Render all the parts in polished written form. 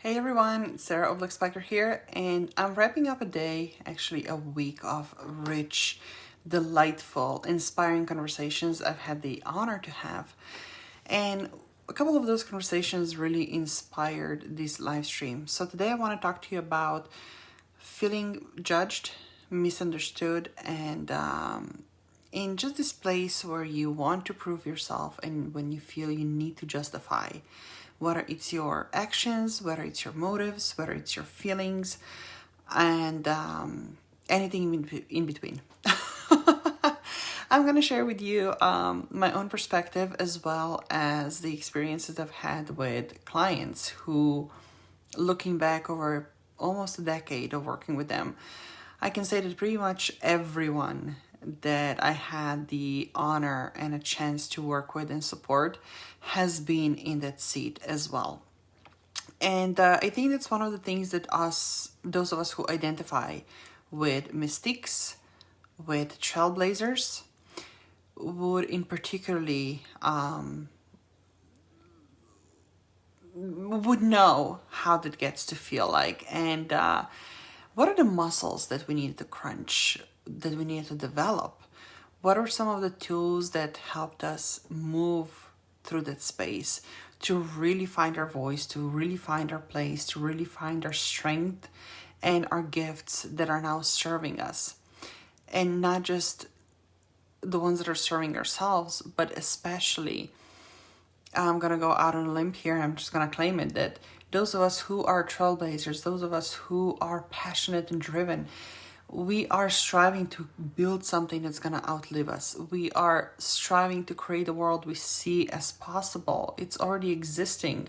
Hey everyone, Sara Oblak Speicher here, and I'm wrapping up a day, actually a week of rich, delightful, inspiring conversations I've had the honor to have. And a couple of those conversations really inspired this live stream. So today I want to talk to you about feeling judged, misunderstood, and in just this place where you want to prove yourself and when you feel you need to justify, whether it's your actions, whether it's your motives, whether it's your feelings, and anything in between. I'm going to share with you my own perspective as well as the experiences I've had with clients who, looking back over almost a decade of working with them, I can say that pretty much everyone that I had the honor and a chance to work with and support has been in that seat as well. And I think that's one of the things that those of us who identify with mystics, with trailblazers, would in particularly would know how that gets to feel like, and what are the muscles that we need to crunch, that we need to develop? What are some of the tools that helped us move through that space to really find our voice, to really find our place, to really find our strength and our gifts that are now serving us? And not just the ones that are serving ourselves, but especially, I'm going to go out on a limb here, and I'm just going to claim it, that those of us who are trailblazers, those of us who are passionate and driven, we are striving to build something that's going to outlive us. We are striving to create a world we see as possible. It's already existing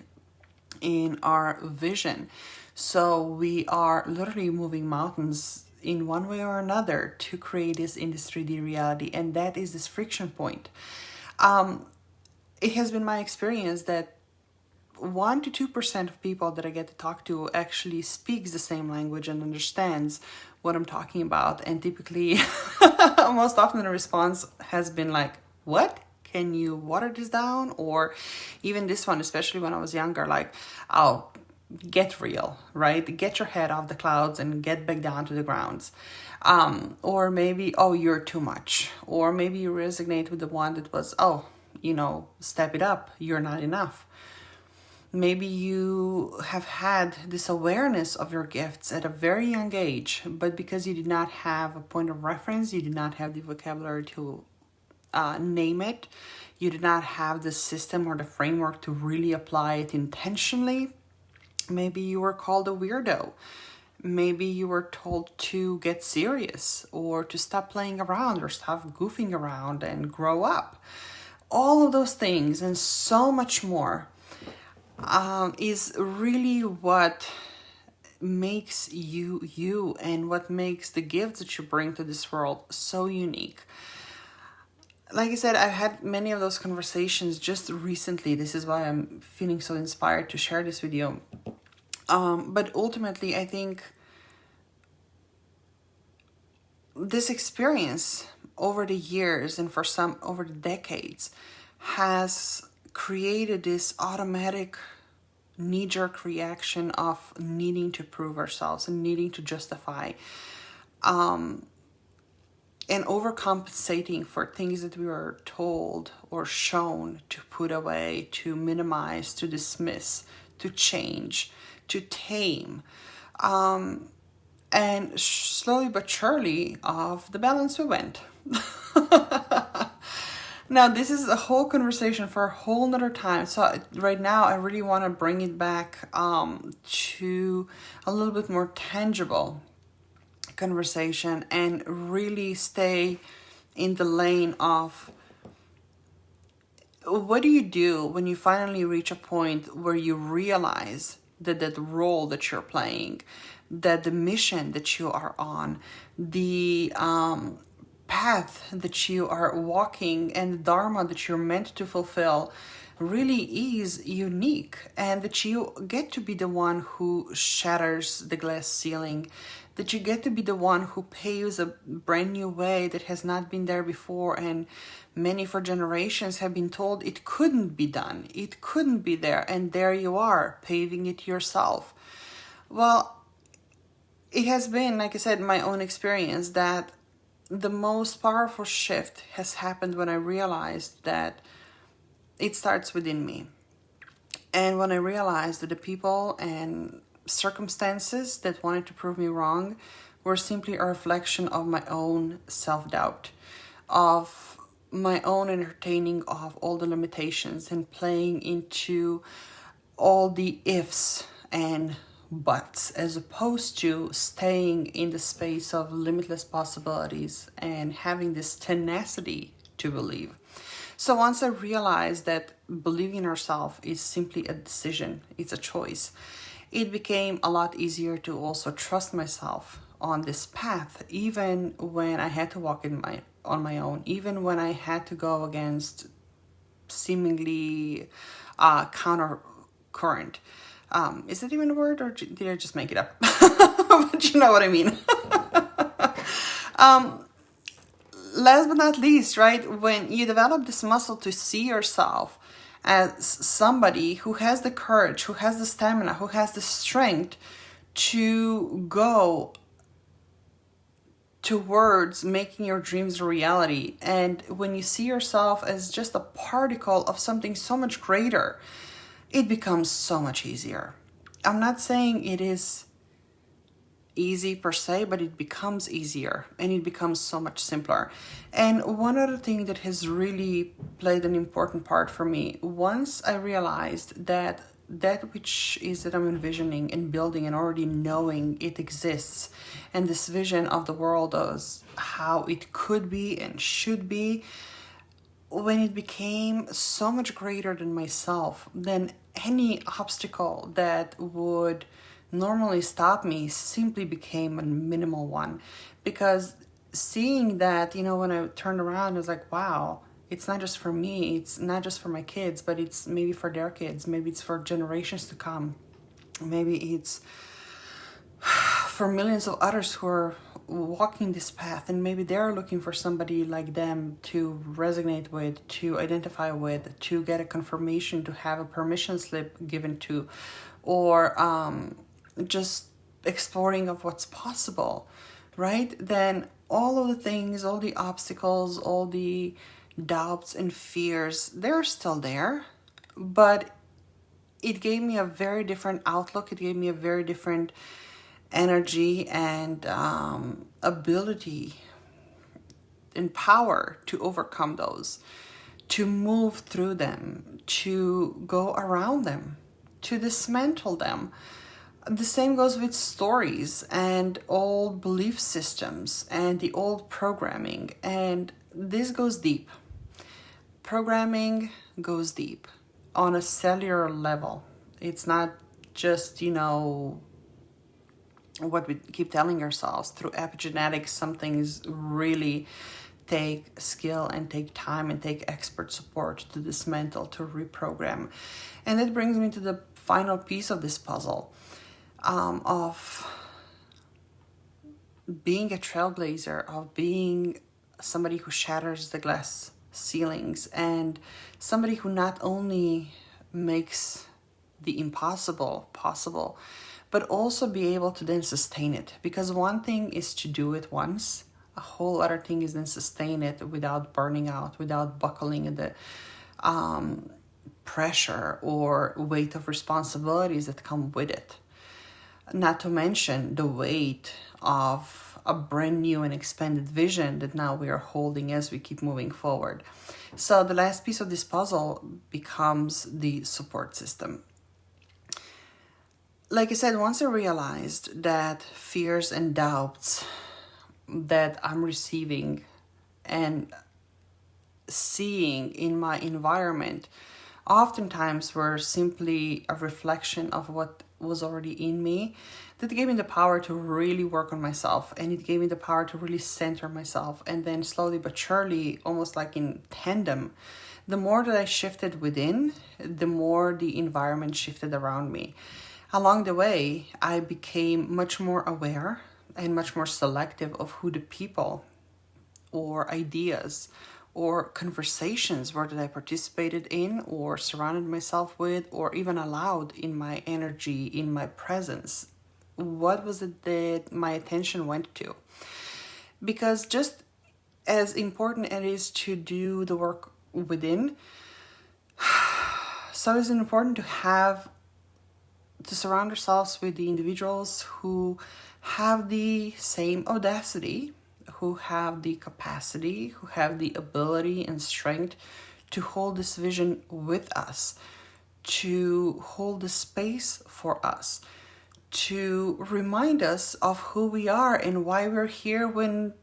in our vision. So we are literally moving mountains in one way or another to create this in this 3D reality. And that is this friction point. It has been my experience that 1 to 2% of people that I get to talk to actually speaks the same language and understands what I'm talking about. And typically, most often the response has been like, what? Can you water this down? Or even this one, especially when I was younger, like, oh, get real, right? Get your head off the clouds and get back down to the grounds. Or maybe, oh, you're too much. Or maybe you resonate with the one that was, oh, step it up. You're not enough. Maybe you have had this awareness of your gifts at a very young age, but because you did not have a point of reference, you did not have the vocabulary to name it, you did not have the system or the framework to really apply it intentionally. Maybe you were called a weirdo. Maybe you were told to get serious or to stop playing around or stop goofing around and grow up. All of those things and so much more is really what makes you you, and what makes the gifts that you bring to this world so unique. Like I said, I've had many of those conversations just recently. This is why I'm feeling so inspired to share this video. But ultimately, I think this experience over the years and for some over the decades has created this automatic knee-jerk reaction of needing to prove ourselves and needing to justify and overcompensating for things that we were told or shown to put away, to minimize, to dismiss, to change, to tame. And slowly but surely, off the balance we went. Now, this is a whole conversation for a whole nother time. So right now, I really want to bring it back to a little bit more tangible conversation and really stay in the lane of what do you do when you finally reach a point where you realize that that role that you're playing, that the mission that you are on, the path that you are walking, and the dharma that you're meant to fulfill really is unique, and that you get to be the one who shatters the glass ceiling, that you get to be the one who paves a brand new way that has not been there before, and many for generations have been told it couldn't be done, it couldn't be there, and there you are paving it yourself. Well, it has been, like I said, my own experience that the most powerful shift has happened when I realized that it starts within me. And when I realized that the people and circumstances that wanted to prove me wrong were simply a reflection of my own self-doubt, of my own entertaining of all the limitations and playing into all the ifs and buts, as opposed to staying in the space of limitless possibilities and having this tenacity to believe. So once I realized that believing in ourselves is simply a decision, it's a choice, it became a lot easier to also trust myself on this path, even when I had to walk on my own, even when I had to go against seemingly counter current. Is that even a word, or did I just make it up? But you know what I mean. Last but not least, right, when you develop this muscle to see yourself as somebody who has the courage, who has the stamina, who has the strength to go towards making your dreams a reality, and when you see yourself as just a particle of something so much greater, it becomes so much easier. I'm not saying it is easy per se, but it becomes easier and it becomes so much simpler. And one other thing that has really played an important part for me, once I realized that which is that I'm envisioning and building and already knowing it exists, and this vision of the world as how it could be and should be, when it became so much greater than myself, then any obstacle that would normally stop me simply became a minimal one. Because seeing that, when I turned around, I was like, wow, it's not just for me, it's not just for my kids, but it's maybe for their kids, maybe it's for generations to come, maybe it's for millions of others who are walking this path, and maybe they're looking for somebody like them to resonate with, to identify with, to get a confirmation, to have a permission slip given to, or just exploring of what's possible, right? Then all of the things, all the obstacles, all the doubts and fears, they're still there, but it gave me a very different outlook. It gave me a very different energy and ability and power to overcome those, to move through them, to go around them, to dismantle them. The same goes with stories and old belief systems and the old programming. And this goes deep. Programming goes deep on a cellular level. It's not just, what we keep telling ourselves through epigenetics. Some things really take skill and take time and take expert support to dismantle, to reprogram. And that brings me to the final piece of this puzzle, of being a trailblazer, of being somebody who shatters the glass ceilings, and somebody who not only makes the impossible possible, but also be able to then sustain it. Because one thing is to do it once, a whole other thing is then sustain it without burning out, without buckling in the pressure or weight of responsibilities that come with it. Not to mention the weight of a brand new and expanded vision that now we are holding as we keep moving forward. So the last piece of this puzzle becomes the support system. Like I said, once I realized that fears and doubts that I'm receiving and seeing in my environment oftentimes were simply a reflection of what was already in me, that gave me the power to really work on myself, and it gave me the power to really center myself, and then slowly but surely, almost like in tandem, The more that I shifted within, the more the environment shifted around me. Along the way, I became much more aware and much more selective of who the people or ideas or conversations were that I participated in or surrounded myself with or even allowed in my energy, in my presence. What was it that my attention went to? Because just as important it is to do the work within, so it's important to surround ourselves with the individuals who have the same audacity, who have the capacity, who have the ability and strength to hold this vision with us, to hold the space for us, to remind us of who we are and why we're here when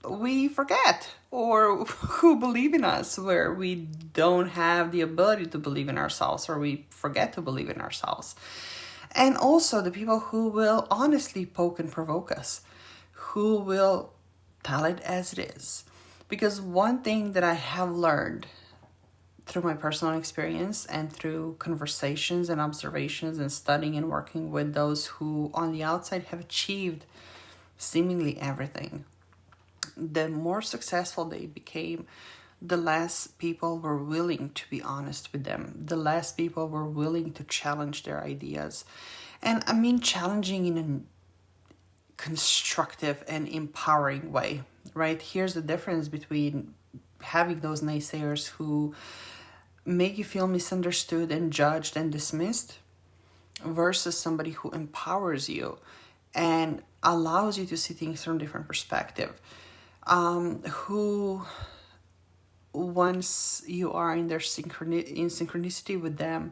we forget, or who believe in us where we don't have the ability to believe in ourselves, or we forget to believe in ourselves. And also the people who will honestly poke and provoke us, who will tell it as it is. Because one thing that I have learned through my personal experience and through conversations and observations and studying and working with those who on the outside have achieved seemingly everything, the more successful they became, the less people were willing to be honest with them. The less people were willing to challenge their ideas. And I mean challenging in a constructive and empowering way, right? Here's the difference between having those naysayers who make you feel misunderstood and judged and dismissed versus somebody who empowers you and allows you to see things from a different perspective. Who, once you are in their synchronicity with them,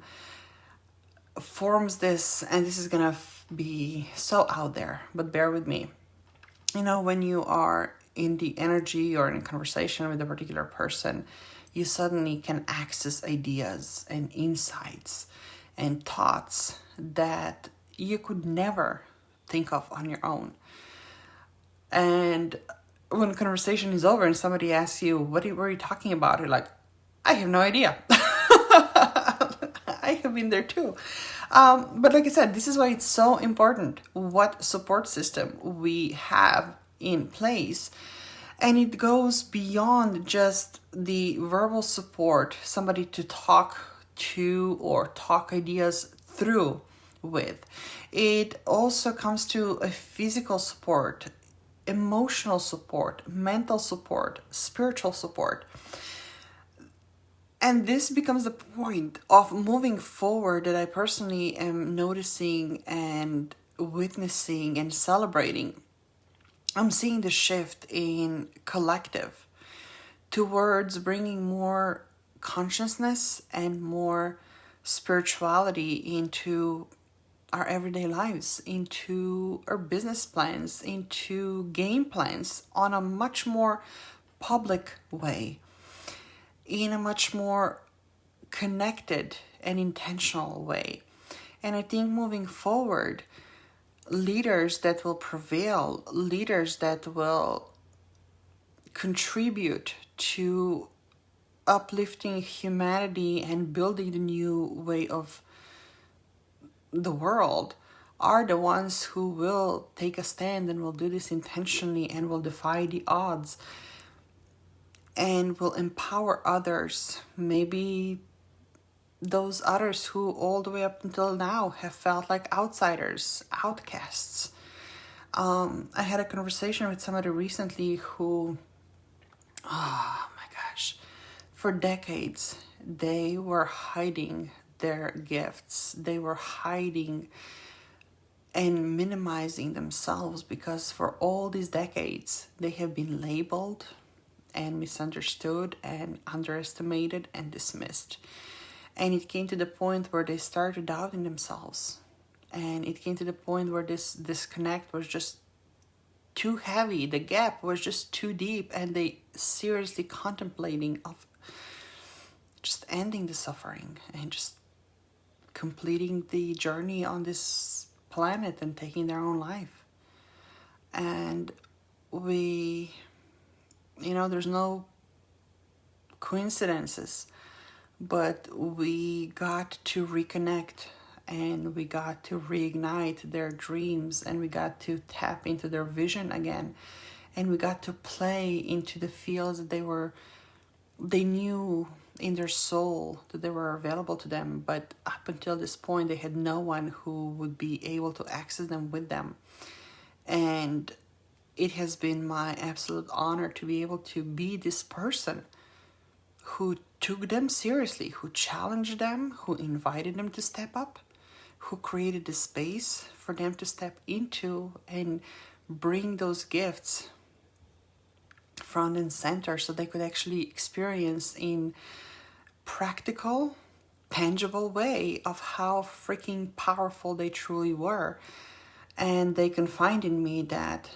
forms this, and this is gonna be so out there, but bear with me. You know, when you are in the energy or in a conversation with a particular person, you suddenly can access ideas and insights and thoughts that you could never think of on your own. And when the conversation is over and somebody asks you, what were you talking about? You're like, I have no idea. I have been there too. But like I said, this is why it's so important what support system we have in place. And it goes beyond just the verbal support, somebody to talk to or talk ideas through with. It also comes to a physical support, emotional support, mental support, spiritual support. And this becomes the point of moving forward that I personally am noticing and witnessing and celebrating. I'm seeing the shift in collective towards bringing more consciousness and more spirituality into our everyday lives, into our business plans, into game plans on a much more public way, in a much more connected and intentional way. And I think moving forward, leaders that will prevail, leaders that will contribute to uplifting humanity and building the new way of the world, are the ones who will take a stand and will do this intentionally and will defy the odds and will empower others. Maybe those others who all the way up until now have felt like outsiders, outcasts. I had a conversation with somebody recently who, oh my gosh, for decades, they were hiding their gifts. They were hiding and minimizing themselves because for all these decades, they have been labeled and misunderstood and underestimated and dismissed. And it came to the point where they started doubting themselves. And it came to the point where this disconnect was just too heavy. The gap was just too deep. And they seriously contemplating of just ending the suffering and just completing the journey on this planet and taking their own life. And there's no coincidences. but we got to reconnect, and we got to reignite their dreams, and we got to tap into their vision again, and we got to play into the fields that they knew in their soul that they were available to them, but up until this point they had no one who would be able to access them with them. And it has been my absolute honor to be able to be this person who took them seriously, who challenged them, who invited them to step up, who created the space for them to step into and bring those gifts front and center so they could actually experience in practical, tangible way of how freaking powerful they truly were. And they can find in me that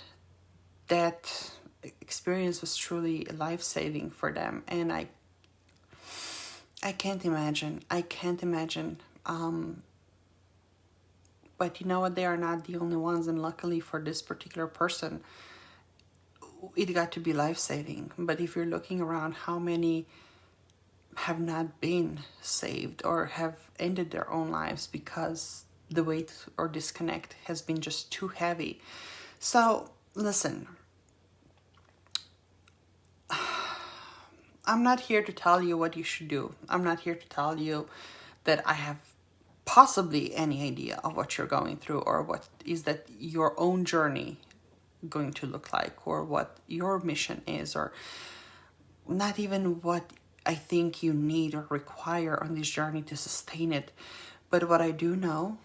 experience was truly life-saving for them. And I can't imagine. But you know what? They are not the only ones. And luckily for this particular person, it got to be life-saving. But if you're looking around, how many have not been saved or have ended their own lives because the weight or disconnect has been just too heavy? So listen, I'm not here to tell you what you should do. I'm not here to tell you that I have possibly any idea of what you're going through, or what is that your own journey going to look like, or what your mission is, or not even what I think you need or require on this journey to sustain it. But what I do know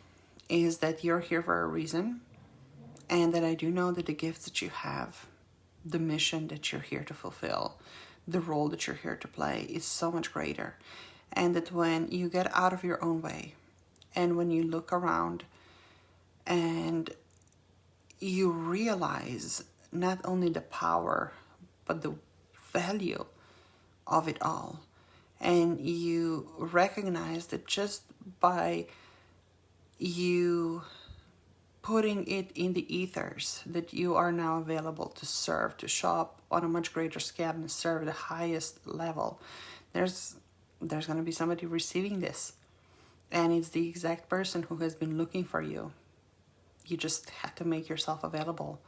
is that you're here for a reason, and that I do know that the gifts that you have, the mission that you're here to fulfill, the role that you're here to play is so much greater. And that when you get out of your own way, and when you look around and you realize not only the power, but the value of it all, and you recognize that just by you putting it in the ethers, that you are now available to serve, to show up on a much greater scale and serve the highest level, there's going to be somebody receiving this. And it's the exact person who has been looking for you. You just have to make yourself available.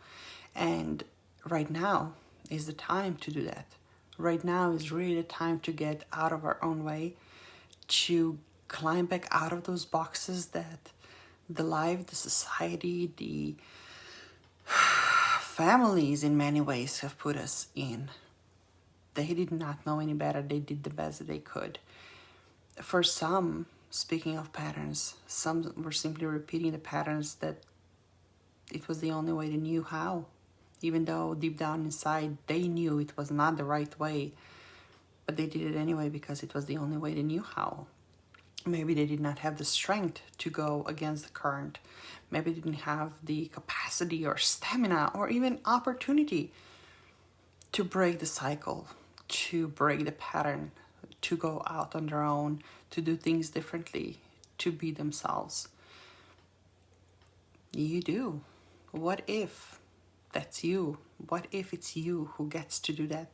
And right now is the time to do that. Right now is really the time to get out of our own way, to climb back out of those boxes that the life, the society, the families in many ways have put us in. They did not know any better. They did the best that they could. For some, speaking of patterns, some were simply repeating the patterns that it was the only way they knew how. Even though deep down inside they knew it was not the right way, but they did it anyway because it was the only way they knew how. Maybe they did not have the strength to go against the current. Maybe they didn't have the capacity or stamina or even opportunity to break the cycle, to break the pattern, to go out on their own, to do things differently, to be themselves. You do. What if that's you? What if it's you who gets to do that?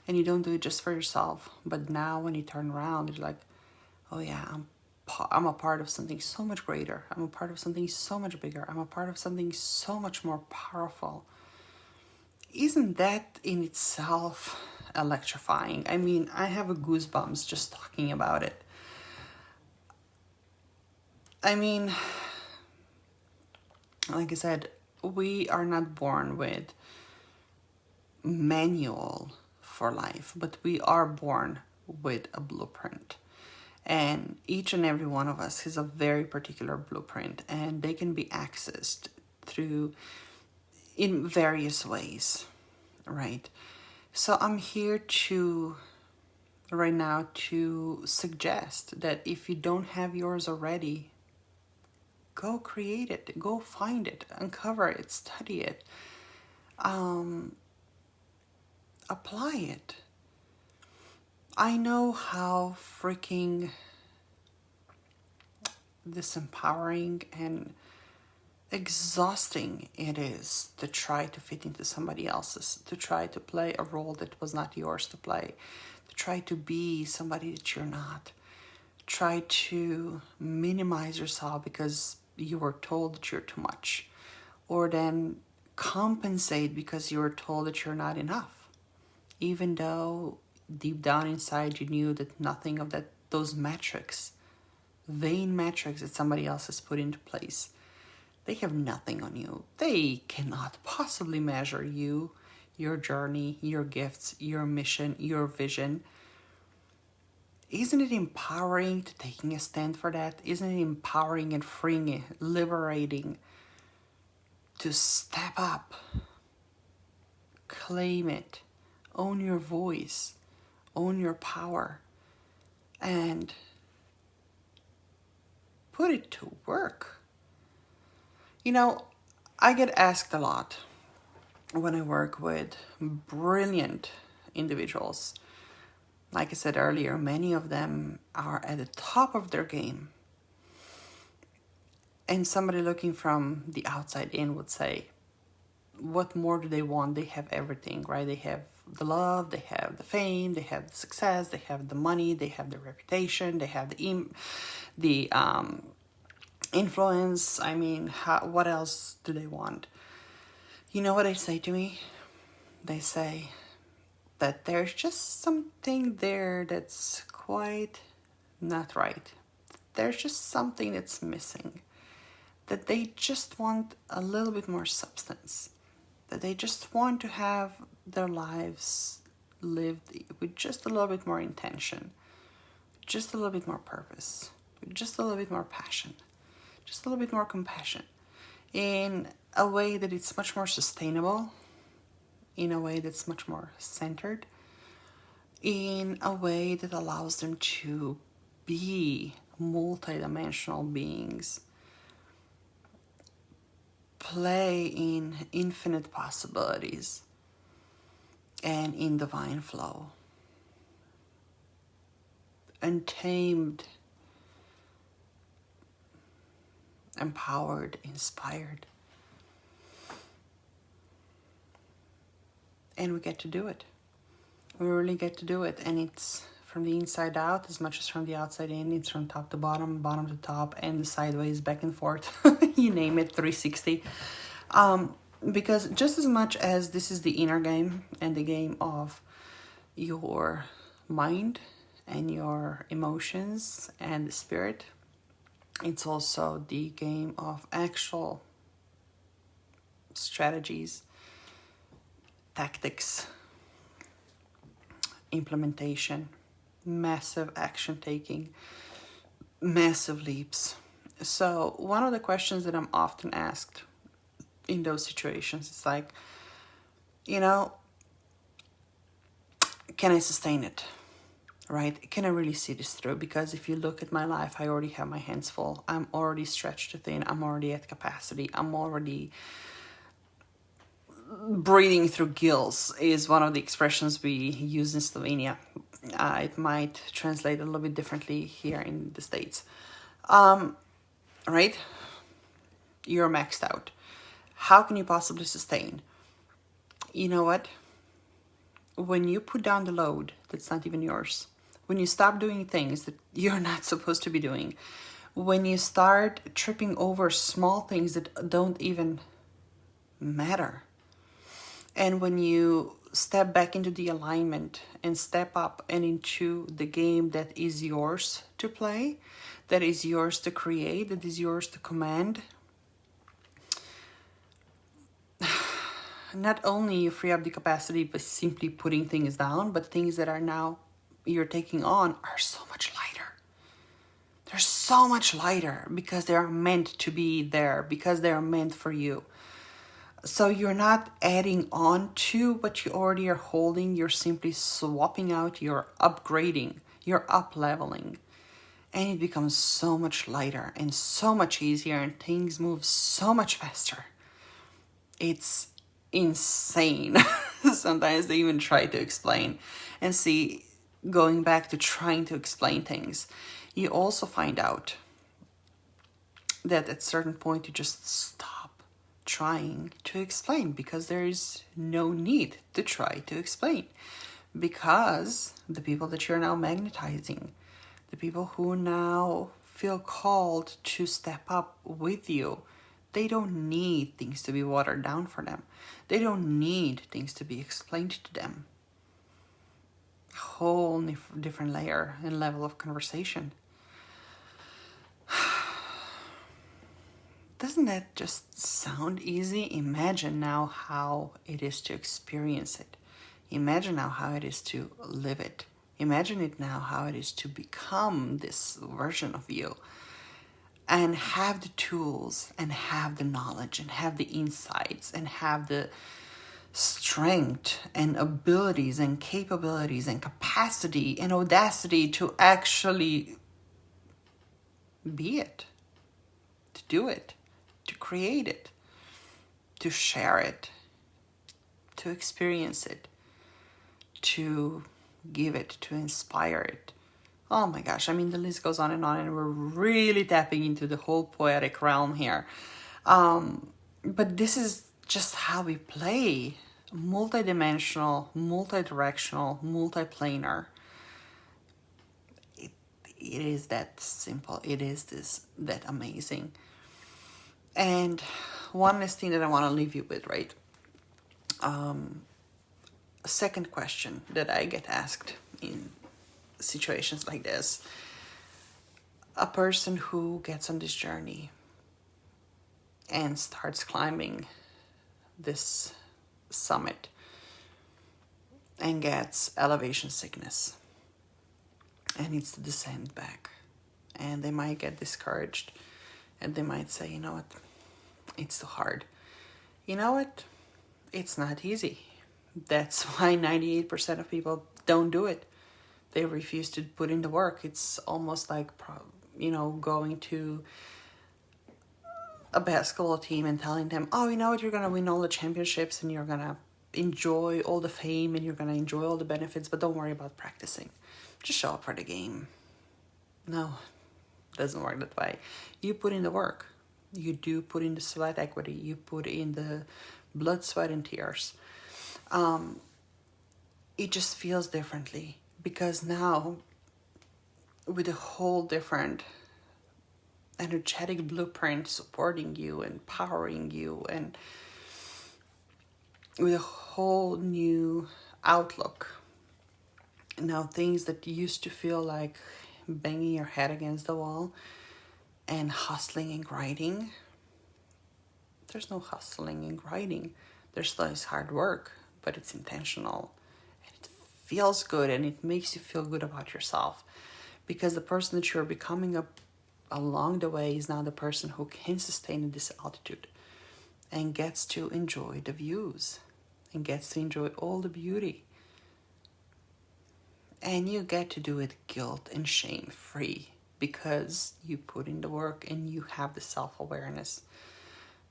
And you don't do it just for yourself, but now when you turn around, you're like, oh yeah, I'm a part of something so much greater. I'm a part of something so much bigger. I'm a part of something so much more powerful. Isn't that in itself electrifying? I mean, I have goosebumps just talking about it. I mean, like I said, we are not born with manual for life, but we are born with a blueprint. And each and every one of us has a very particular blueprint, and they can be accessed through in various ways, right? So I'm here right now to suggest that if you don't have yours already, go create it, go find it, uncover it, study it, apply it. I know how freaking disempowering and exhausting it is to try to fit into somebody else's, to try to play a role that was not yours to play, to try to be somebody that you're not. try to minimize yourself because you were told that you're too much, or then compensate because you were told that you're not enough, even though deep down inside you knew that nothing of those metrics, vain metrics that somebody else has put into place, they have nothing on you. They cannot possibly measure you, your journey, your gifts, your mission, your vision. Isn't it empowering to taking a stand for that? Isn't it empowering and freeing, liberating to step up, claim it, own your voice, own your power, and put it to work? You know, I get asked a lot when I work with brilliant individuals. Like I said earlier, many of them are at the top of their game. And somebody looking from the outside in would say, what more do they want? They have everything, right? They have the love, they have the fame, they have the success, they have the money, they have the reputation, they have the influence. I mean, what else do they want? You know what they say to me? They say that there's just something there that's quite not right. There's just something that's missing. That they just want a little bit more substance. That they just want to have their lives lived with just a little bit more intention. Just a little bit more purpose. With just a little bit more passion. Just a little bit more compassion. In a way that it's much more sustainable. In a way that's much more centered, in a way that allows them to be multidimensional beings, play in infinite possibilities and in divine flow, untamed, empowered, inspired. And we get to do it. We really get to do it. And it's from the inside out as much as from the outside in. It's from top to bottom, bottom to top, and sideways, back and forth. You name it, 360. Because just as much as this is the inner game and the game of your mind and your emotions and the spirit, it's also the game of actual strategies, tactics, implementation, massive action taking, massive leaps. So one of the questions that I'm often asked in those situations is like, you know, can I sustain it? Right? Can I really see this through? Because if you look at my life, I already have my hands full. I'm already stretched too thin. I'm already at capacity. I'm already breathing through gills is one of the expressions we use in Slovenia. It might translate a little bit differently here in the States. Right? You're maxed out. How can you possibly sustain? You know what? When you put down the load that's not even yours, when you stop doing things that you're not supposed to be doing, when you start tripping over small things that don't even matter, and when you step back into the alignment and step up and into the game that is yours to play, that is yours to create, that is yours to command, not only you free up the capacity by simply putting things down, but things that are now you're taking on are so much lighter. They're so much lighter because they are meant to be there, because they are meant for you. So you're not adding on to what you already are holding. You're simply swapping out, you're upgrading, you're up-leveling. And it becomes so much lighter and so much easier, and things move so much faster. It's insane. Sometimes they even try to explain. And see, going back to trying to explain things, you also find out that at a certain point you just stop trying to explain, because there is no need to try to explain, because the people that you're now magnetizing, the people who now feel called to step up with you, they don't need things to be watered down for them. They don't need things to be explained to them. A whole different layer and level of conversation. Doesn't that just sound easy? Imagine now how it is to experience it. Imagine now how it is to live it. Imagine it now how it is to become this version of you and have the tools and have the knowledge and have the insights and have the strength and abilities and capabilities and capacity and audacity to actually be it, to do it, to create it, to share it, to experience it, to give it, to inspire it. Oh my gosh, I mean, the list goes on, and we're really tapping into the whole poetic realm here. But this is just how we play. Multidimensional, multidirectional, multiplanar. It is that simple. It is that amazing. And one last thing that I want to leave you with, right? Second question that I get asked in situations like this. A person who gets on this journey and starts climbing this summit and gets elevation sickness and needs to descend back, and they might get discouraged and they might say, you know what, it's too hard. You know what, it's not easy. That's why 98% of people don't do it. They refuse to put in the work. It's almost like, going to a basketball team and telling them, oh, you know what, you're going to win all the championships and you're going to enjoy all the fame and you're going to enjoy all the benefits, but don't worry about practicing. Just show up for the game. No, it doesn't work that way. You put in the work. You do put in the sweat equity. You put in the blood, sweat, and tears. It just feels differently because now with a whole different energetic blueprint supporting you, empowering you, and with a whole new outlook. Now things that used to feel like banging your head against the wall and hustling and grinding, there's no hustling and grinding. There's this hard work, but it's intentional. And it feels good and it makes you feel good about yourself. Because the person that you're becoming along the way is now the person who can sustain this altitude and gets to enjoy the views and gets to enjoy all the beauty. And you get to do it guilt and shame free because you put in the work and you have the self-awareness.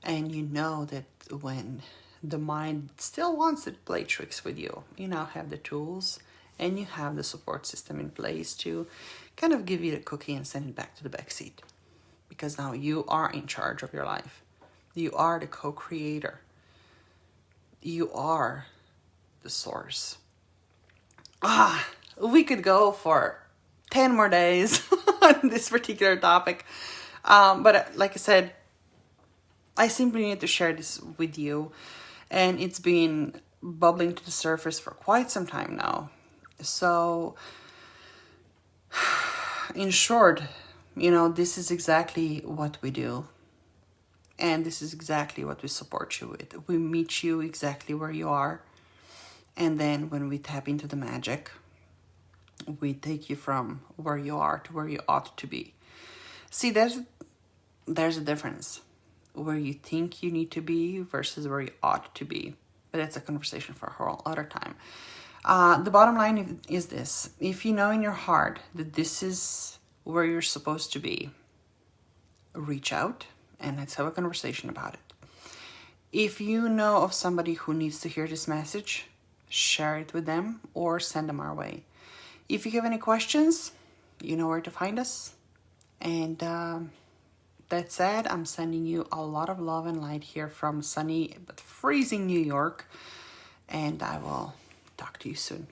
And you know that when the mind still wants to play tricks with you, you now have the tools and you have the support system in place to kind of give you the cookie and send it back to the backseat. Because now you are in charge of your life. You are the co-creator. You are the source. We could go for 10 more days on this particular topic. But like I said, I simply need to share this with you. And it's been bubbling to the surface for quite some time now. So, in short, this is exactly what we do. And this is exactly what we support you with. We meet you exactly where you are. And then when we tap into the magic, we take you from where you are to where you ought to be. See, there's a difference. Where you think you need to be versus where you ought to be. But that's a conversation for a whole other time. The bottom line is this. If you know in your heart that this is where you're supposed to be, reach out and let's have a conversation about it. If you know of somebody who needs to hear this message, share it with them or send them our way. If you have any questions, you know where to find us. And that said, I'm sending you a lot of love and light here from sunny but freezing New York. And I will talk to you soon.